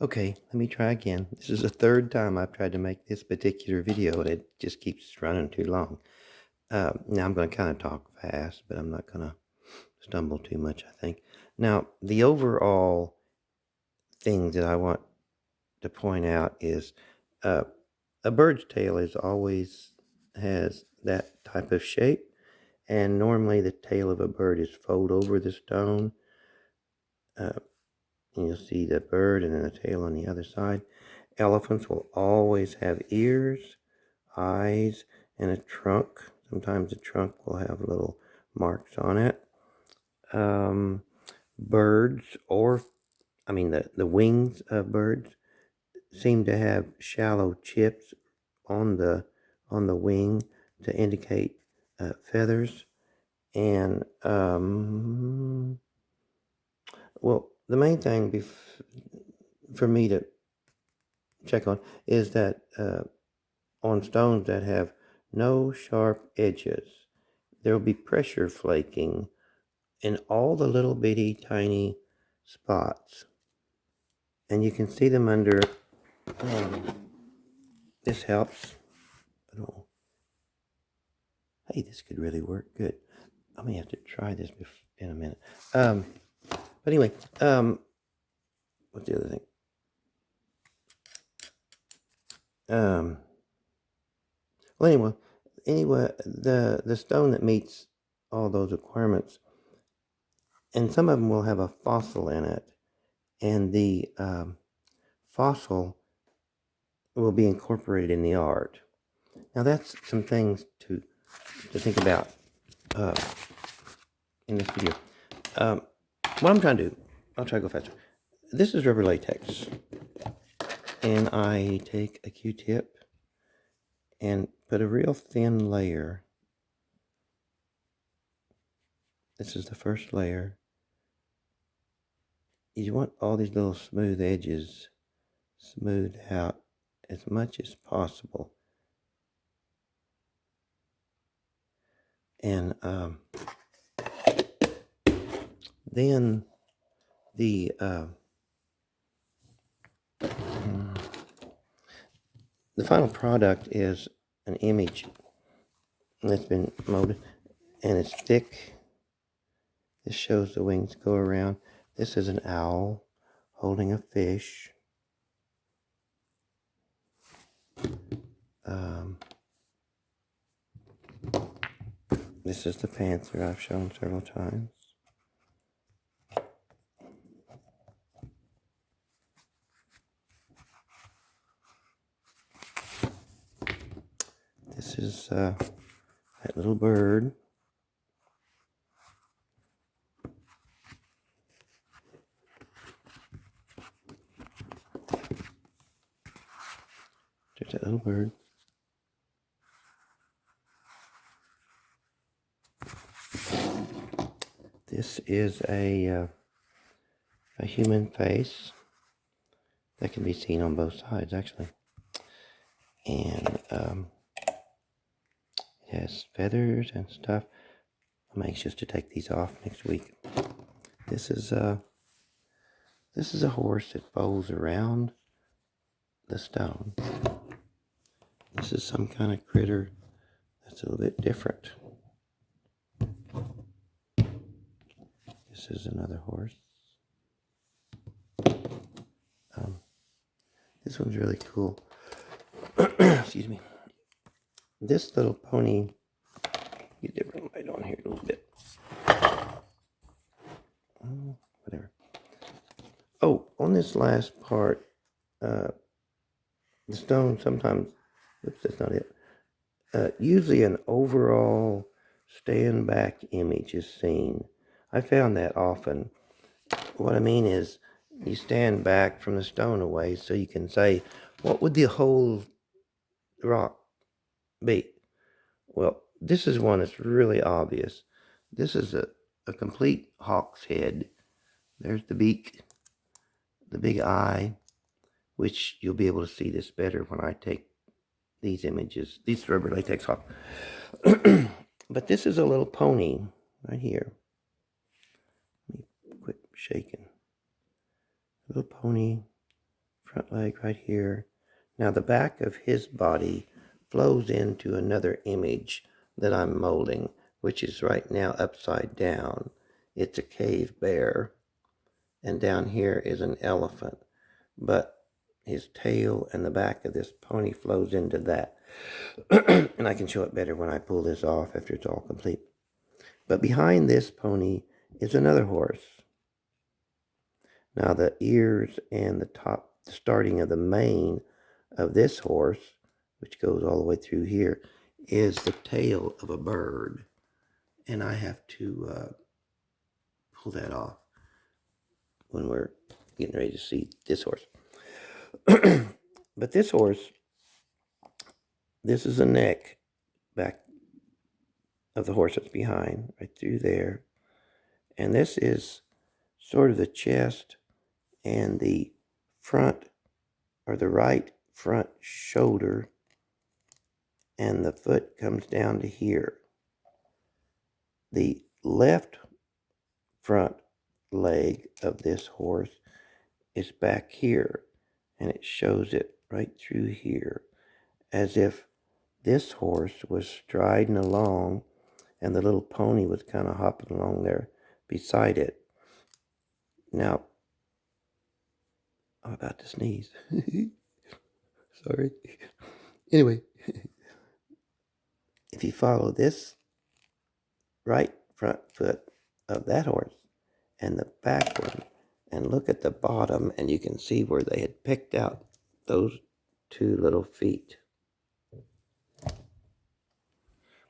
Okay, let me try again. This is the third time I've tried to make this particular video and it just keeps running too long. Now I'm going to kind of talk fast, but I'm not going to stumble too much, I think. Now, the overall thing that I want to point out is uh, a bird's tail is always has that type of shape, and normally the tail of a bird is fold over the stone. Uh, and you'll see the bird and then the tail on the other side. Elephants will always have ears, eyes, and a trunk. Sometimes the trunk will have little marks on it. Birds, the wings of birds seem to have shallow chips on the wing to indicate feathers. And the main thing for me to check on is that on stones that have no sharp edges, there will be pressure flaking in all the little bitty tiny spots. And you can see them under, this helps. Hey, this could really work good. I may have to try this in a minute. But anyway, what's the other thing? Anyway, the stone that meets all those requirements, and some of them will have a fossil in it, and the fossil will be incorporated in the art. Now that's some things to think about in this video. What I'm trying to do, I'll try to go faster. This is rubber latex, and I take a Q-tip and put a real thin layer. This is the first layer. You want all these little smooth edges smoothed out as much as possible. And then the final product is an image that's been molded, and it's thick. This shows the wings go around. This is an owl holding a fish. This is the panther I've shown several times. This is that little bird. There's that little bird. This is a human face that can be seen on both sides, actually. And it has feathers and stuff. I'm anxious to take these off next week. This is a horse that folds around the stone. This is some kind of critter that's a little bit different. This is another horse. This one's really cool. Excuse me. This little pony, get different light on here a little bit. Whatever. Oh, on this last part, the stone sometimes, oops, that's not it. Usually an overall stand back image is seen. I found that often. What I mean is, you stand back from the stone away so you can say, what would the whole rock be? Well, this is one that's really obvious. This is a complete hawk's head. There's the beak, the big eye, which you'll be able to see this better when I take these images, these rubber latex off. But this is a little pony right here. Let me quit shaking. Little pony front leg right here. Now the back of his body flows into another image that I'm molding, which is right now upside down. It's a cave bear, and down here is an elephant, but his tail and the back of this pony flows into that. And I can show it better when I pull this off after it's all complete. But behind this pony is another horse. Now the ears and the top, the starting of the mane of this horse, which goes all the way through here, is the tail of a bird. And I have to pull that off when we're getting ready to see this horse. But this horse, this is the neck back of the horse that's behind, right through there. And this is sort of the chest and the front, or the right front shoulder, and the foot comes down to here. The left front leg of this horse is back here, and it shows it right through here, as if this horse was striding along and the little pony was kind of hopping along there beside it. Now, I'm about to sneeze. Sorry. Anyway, if you follow this right front foot of that horse and the back one, and look at the bottom, and you can see where they had picked out those two little feet.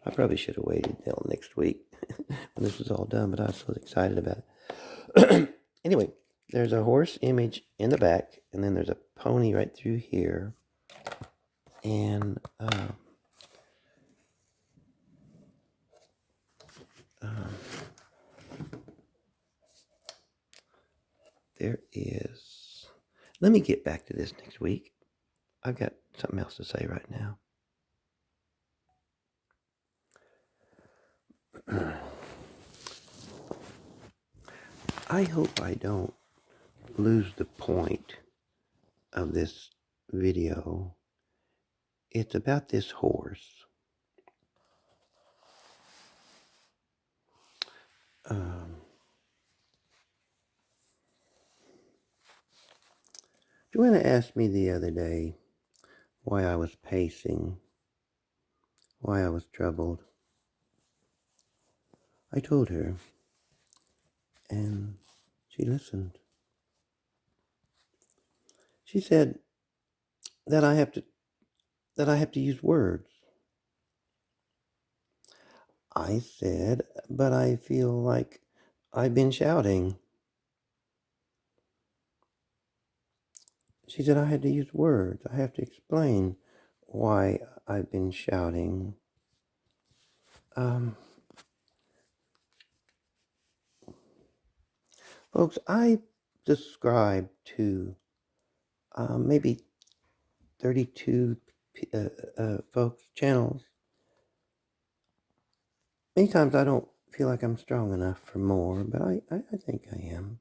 I probably should have waited till next week when this was all done, but I was so excited about it. Anyway, there's a horse image in the back, and then there's a pony right through here. And there is... Let me get back to this next week. I've got something else to say right now. I hope I don't lose the point of this video. It's about this horse. Joanna asked me the other day why I was pacing, why I was troubled. I told her, and she listened. She said that I have to use words. I said, but I feel like I've been shouting. She said I had to use words. I have to explain why I've been shouting. Folks, I subscribe to maybe 32 folks' channels. Many times I don't feel like I'm strong enough for more, but I think I am.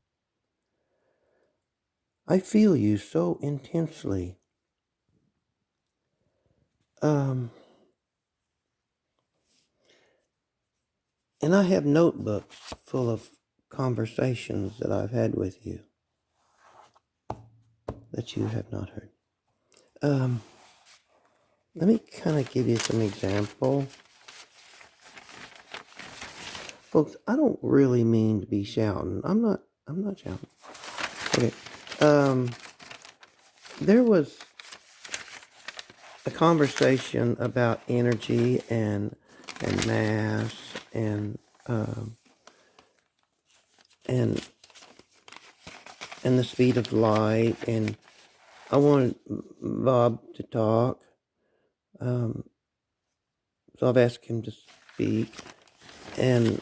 I feel you so intensely. And I have notebooks full of conversations that I've had with you that you have not heard. Let me kind of give you some example. Folks, I don't really mean to be shouting. I'm not shouting. Okay. There was a conversation about energy and mass and the speed of light, and I wanted Bob to talk. So I've asked him to speak, and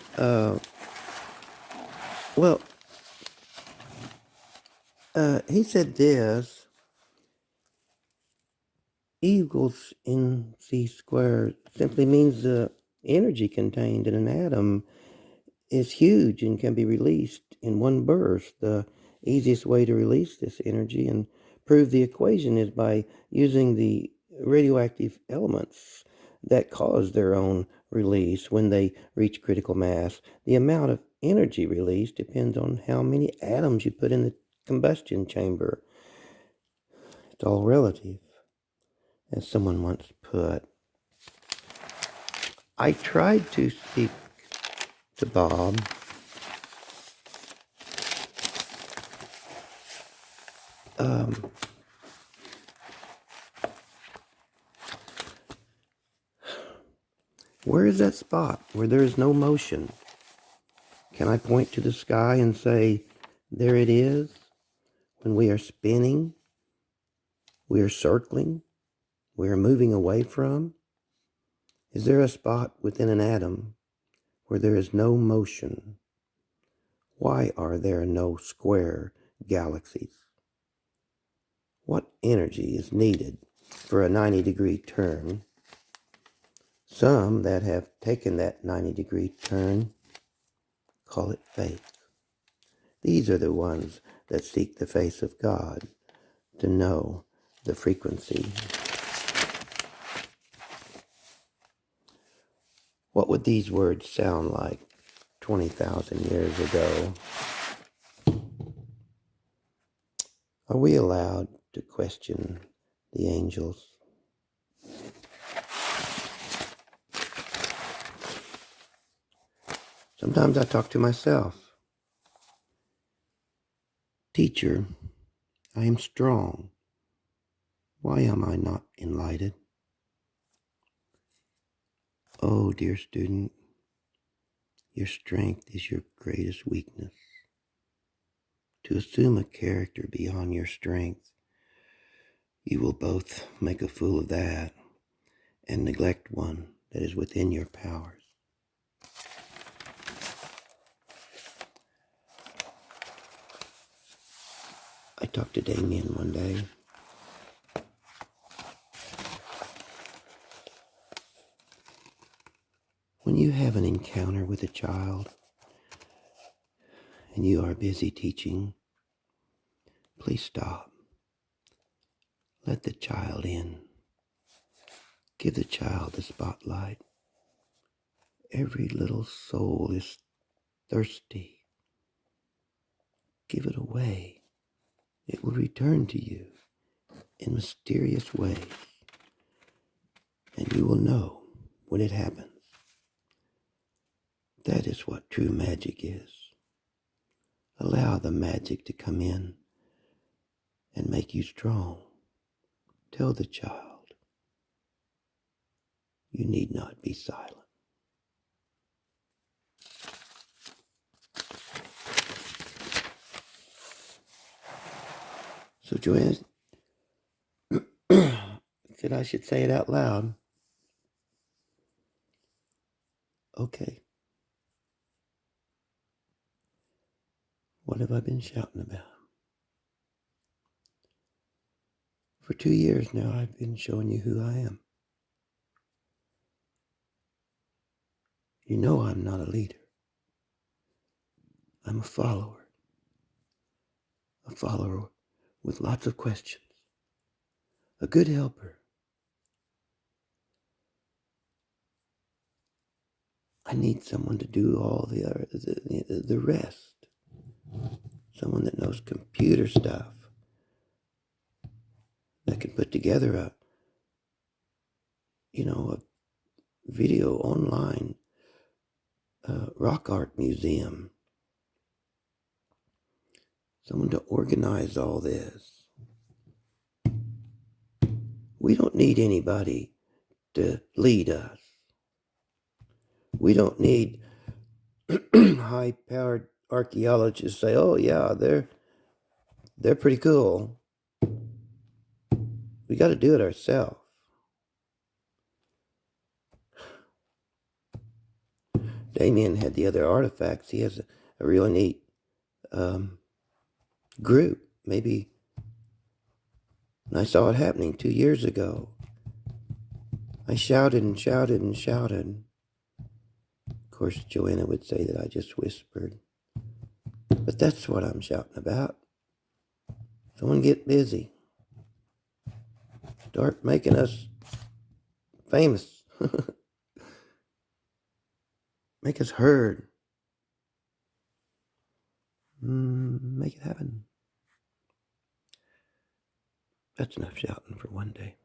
he said this: E equals mc squared simply means the energy contained in an atom is huge and can be released in one burst. The easiest way to release this energy and prove the equation is by using the radioactive elements that cause their own release when they reach critical mass. The amount of energy released depends on how many atoms you put in the combustion chamber. It's all relative, as someone once put. I tried to speak to Bob. Where is that spot where there is no motion? Can I point to the sky and say, there it is? When we are spinning, we are circling, we are moving away from? Is there a spot within an atom where there is no motion? Why are there no square galaxies? What energy is needed for a 90-degree turn? Some that have taken that 90-degree turn call it faith. These are the ones that seek the face of God to know the frequency. What would these words sound like 20,000 years ago? Are we allowed to question the angels? Sometimes I talk to myself. Teacher, I am strong. Why am I not enlightened? Oh, dear student, your strength is your greatest weakness. To assume a character beyond your strength, you will both make a fool of that and neglect one that is within your powers. I talked to Damien one day. When you have an encounter with a child and you are busy teaching, please stop. Let the child in. Give the child the spotlight. Every little soul is thirsty. Give it away. It will return to you in mysterious ways, and you will know when it happens. That is what true magic is. Allow the magic to come in and make you strong. Tell the child, you need not be silent. So Joanna said I should say it out loud. Okay. What have I been shouting about? For 2 years now, I've been showing you who I am. You know I'm not a leader. I'm a follower with lots of questions, a good helper. I need someone to do all the rest, someone that knows computer stuff, that can put together a video online rock art museum, someone to organize all this. We don't need anybody to lead us. We don't need high-powered archaeologists say, oh yeah, they're pretty cool. We got to do it ourselves. Damien had the other artifacts. He has a really neat group. Maybe I saw it happening 2 years ago. I shouted and shouted and shouted. Of course, Joanna would say that I just whispered. But that's what I'm shouting about. Someone get busy. Start making us famous. Make us heard. Make it happen. That's enough shouting for one day.